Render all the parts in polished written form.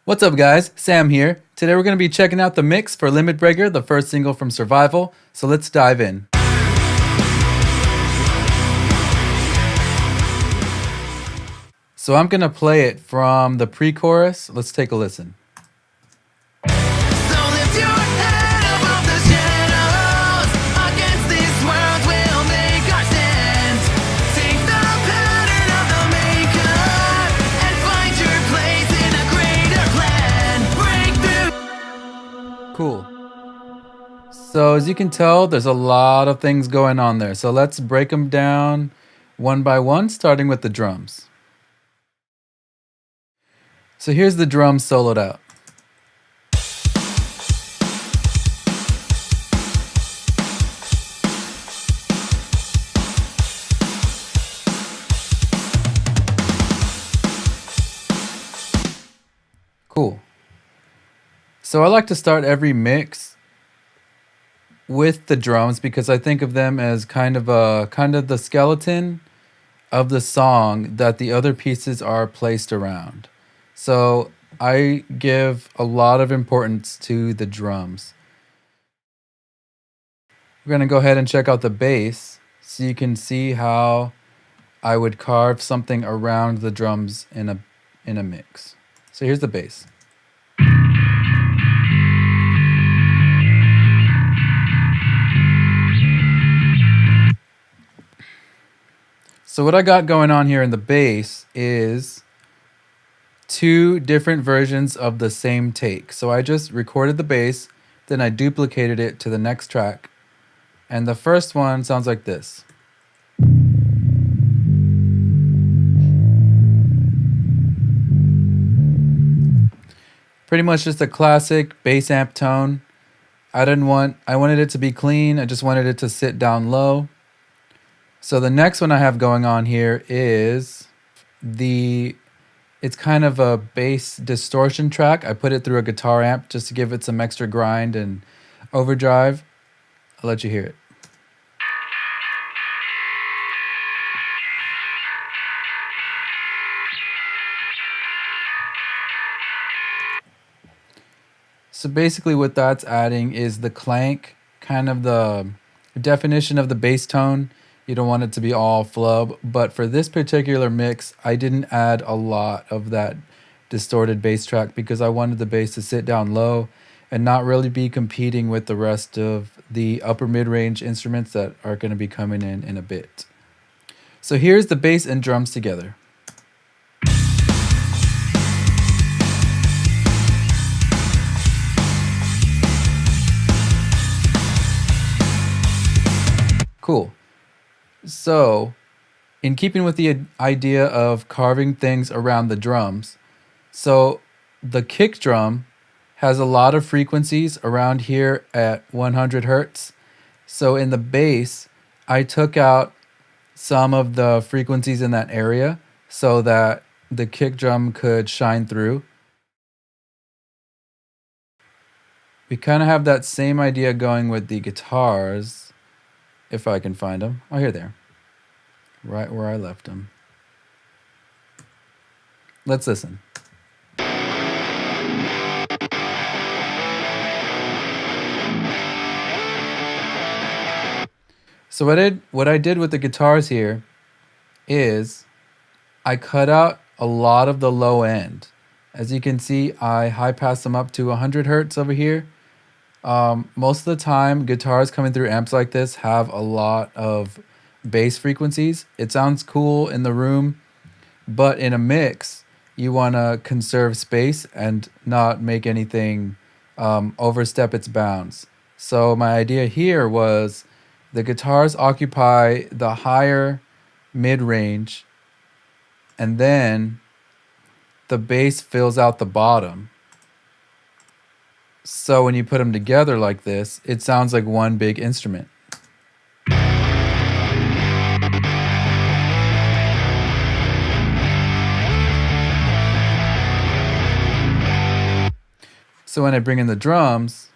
What's up guys, Sam here. Today we're going to be checking out the mix for Limit Breaker, the first single from Survival, so let's dive in. So I'm going to play it from the pre-chorus. Let's take a listen. Cool. So as you can tell, there's a lot of things going on there. So let's break them down one by one, starting with the drums. So here's the drums soloed out. Cool. So I like to start every mix with the drums because I think of them as kind of the skeleton of the song that the other pieces are placed around. So I give a lot of importance to the drums. We're going to go ahead and check out the bass so you can see how I would carve something around the drums in a mix. So here's the bass. So what I got going on here in the bass is two different versions of the same take. So I just recorded the bass, then I duplicated it to the next track. And the first one sounds like this. Pretty much just a classic bass amp tone. I wanted it to be clean. I just wanted it to sit down low. So the next one I have going on here is it's kind of a bass distortion track. I put it through a guitar amp just to give it some extra grind and overdrive. I'll let you hear it. So basically what that's adding is the clank, kind of the definition of the bass tone. You don't want it to be all flub, but for this particular mix, I didn't add a lot of that distorted bass track because I wanted the bass to sit down low and not really be competing with the rest of the upper mid-range instruments that are going to be coming in a bit. So here's the bass and drums together. Cool. So, in keeping with the idea of carving things around the drums, so the kick drum has a lot of frequencies around here at 100 hertz. So in the bass, I took out some of the frequencies in that area so that the kick drum could shine through. We kind of have that same idea going with the guitars. If I can find them. Oh, here they are. Right where I left them. Let's listen. So what I did with the guitars here is I cut out a lot of the low end. As you can see, I high pass them up to 100 hertz over here. Most of the time, guitars coming through amps like this have a lot of bass frequencies. It sounds cool in the room, but in a mix, you want to conserve space and not make anything overstep its bounds. So my idea here was the guitars occupy the higher mid-range, and then the bass fills out the bottom. So when you put them together like this, it sounds like one big instrument. So when I bring in the drums,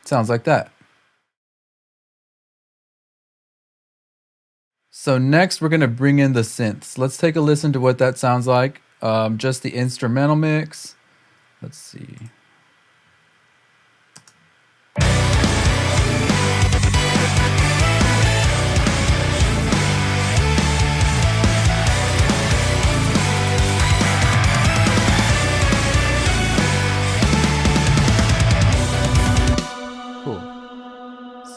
it sounds like that. So next we're going to bring in the synths. Let's take a listen to what that sounds like. Just the instrumental mix. Let's see.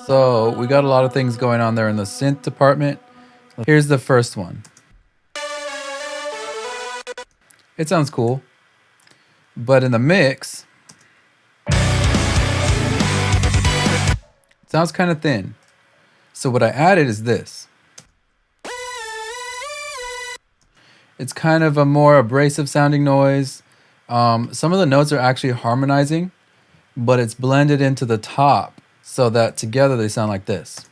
So we got a lot of things going on there in the synth department. Here's the first one. It sounds cool, but in the mix, it sounds kind of thin. So what I added is this. It's kind of a more abrasive sounding noise. Some of the notes are actually harmonizing, but it's blended into the top so that together they sound like this.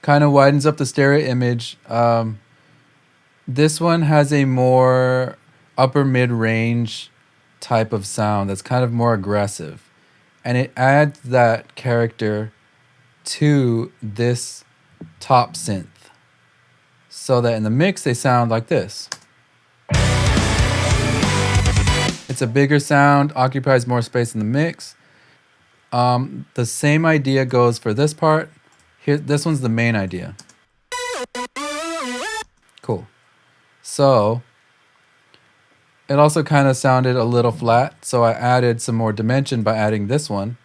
Kind of widens up the stereo image. This one has a more upper mid-range type of sound that's kind of more aggressive. And it adds that character to this top synth so that in the mix they sound like this. It's a bigger sound, occupies more space in the mix. The same idea goes for this part. Here, this one's the main idea. Cool. So it also kind of sounded a little flat, so I added some more dimension by adding this one.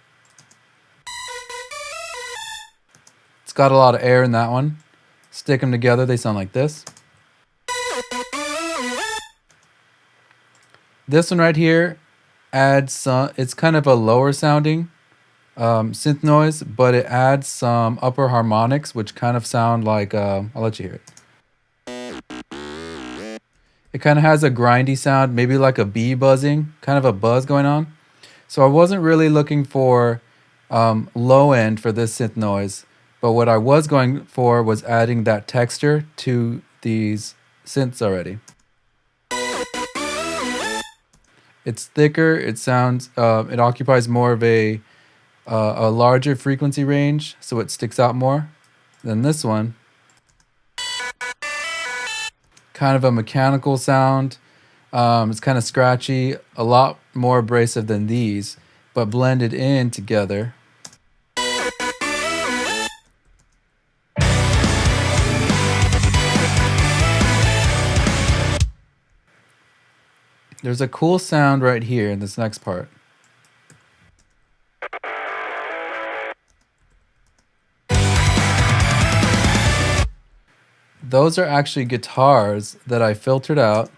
It's got a lot of air in that one. Stick them together, they sound like this. This one right here adds some, it's kind of a lower sounding synth noise, but it adds some upper harmonics, which kind of sound like, I'll let you hear it. It kind of has a grindy sound, maybe like a bee buzzing, kind of a buzz going on. So I wasn't really looking for low end for this synth noise, but what I was going for was adding that texture to these synths already. It's thicker, it sounds, it occupies more of a larger frequency range, so it sticks out more than this one. Kind of a mechanical sound. It's kind of scratchy, a lot more abrasive than these, but blended in together. There's a cool sound right here in this next part. Those are actually guitars that I filtered out.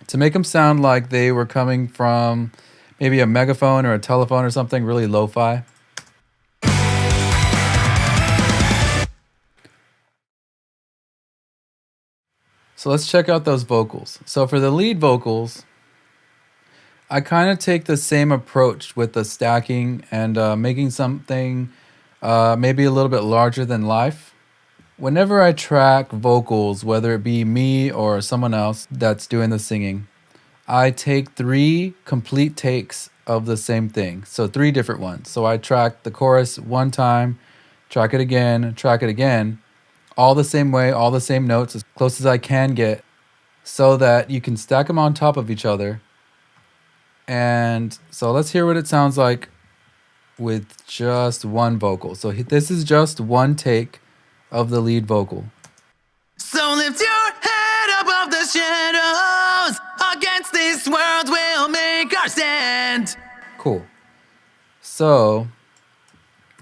To make them sound like they were coming from maybe a megaphone or a telephone or something really lo-fi. So let's check out those vocals. So for the lead vocals, I kind of take the same approach with the stacking and making something maybe a little bit larger than life. Whenever I track vocals, whether it be me or someone else that's doing the singing, I take 3 complete takes of the same thing. So 3 different ones. So I track the chorus one time, track it again, all the same way, all the same notes, as close as I can get, so that you can stack them on top of each other. And so let's hear what it sounds like with just one vocal. So this is just one take of the lead vocal. So lift your head above the shadows. Against this world we'll make our stand. Cool. So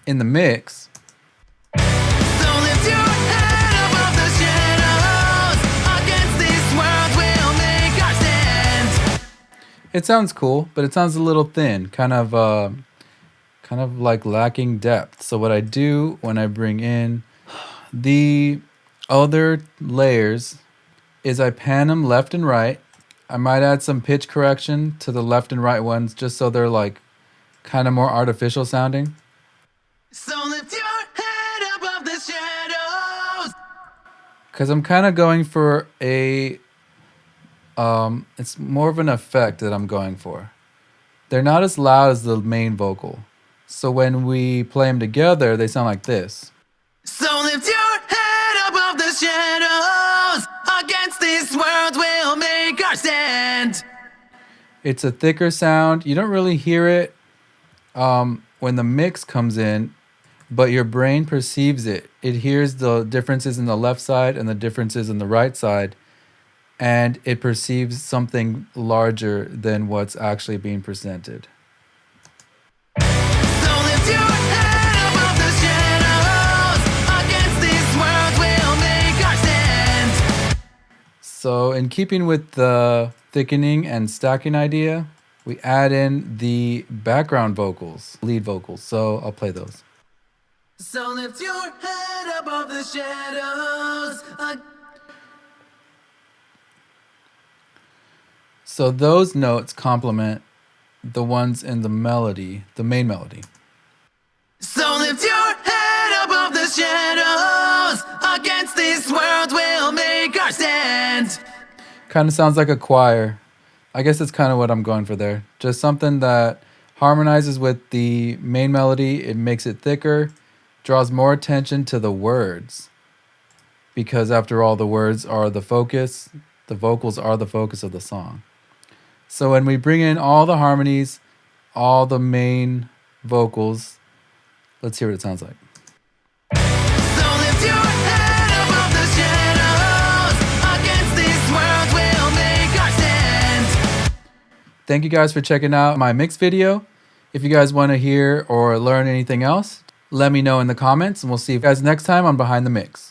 in the mix, So lift your head above the shadows. Against this world we'll make our stand. it sounds cool, but it sounds a little thin, kind of like lacking depth. So what I do when I bring in the other layers is I pan them left and right. I might add some pitch correction to the left and right ones just so they're like kind of more artificial sounding. So lift your head above the shadows. Because I'm kind of going for a It's more of an effect that I'm going for. They're not as loud as the main vocal. So when we play them together, they sound like this. So lift your head above the shadows. Against this world we'll make our stand. It's a thicker sound. You don't really hear it when the mix comes in, but your brain perceives it. It hears the differences in the left side and the differences in the right side, and it perceives something larger than what's actually being presented. So lift your head above the shadows. Against this world we'll make our stand. So in keeping with the thickening and stacking idea, we add in the background vocals, lead vocals. So I'll play those. So lift your head above the shadows. So those notes complement the ones in the melody, the main melody. So lift your head above the shadows. Against this world we'll make our stand. Kind of sounds like a choir. I guess that's kind of what I'm going for there. Just something that harmonizes with the main melody. It makes it thicker, draws more attention to the words. Because after all, the words are the focus. The vocals are the focus of the song. So when we bring in all the harmonies, all the main vocals, let's hear what it sounds like. So lift your head above the shadows. Against this world we'll make our stand. Thank you guys for checking out my mix video. If you guys want to hear or learn anything else, let me know in the comments, and we'll see you guys next time on Behind the Mix.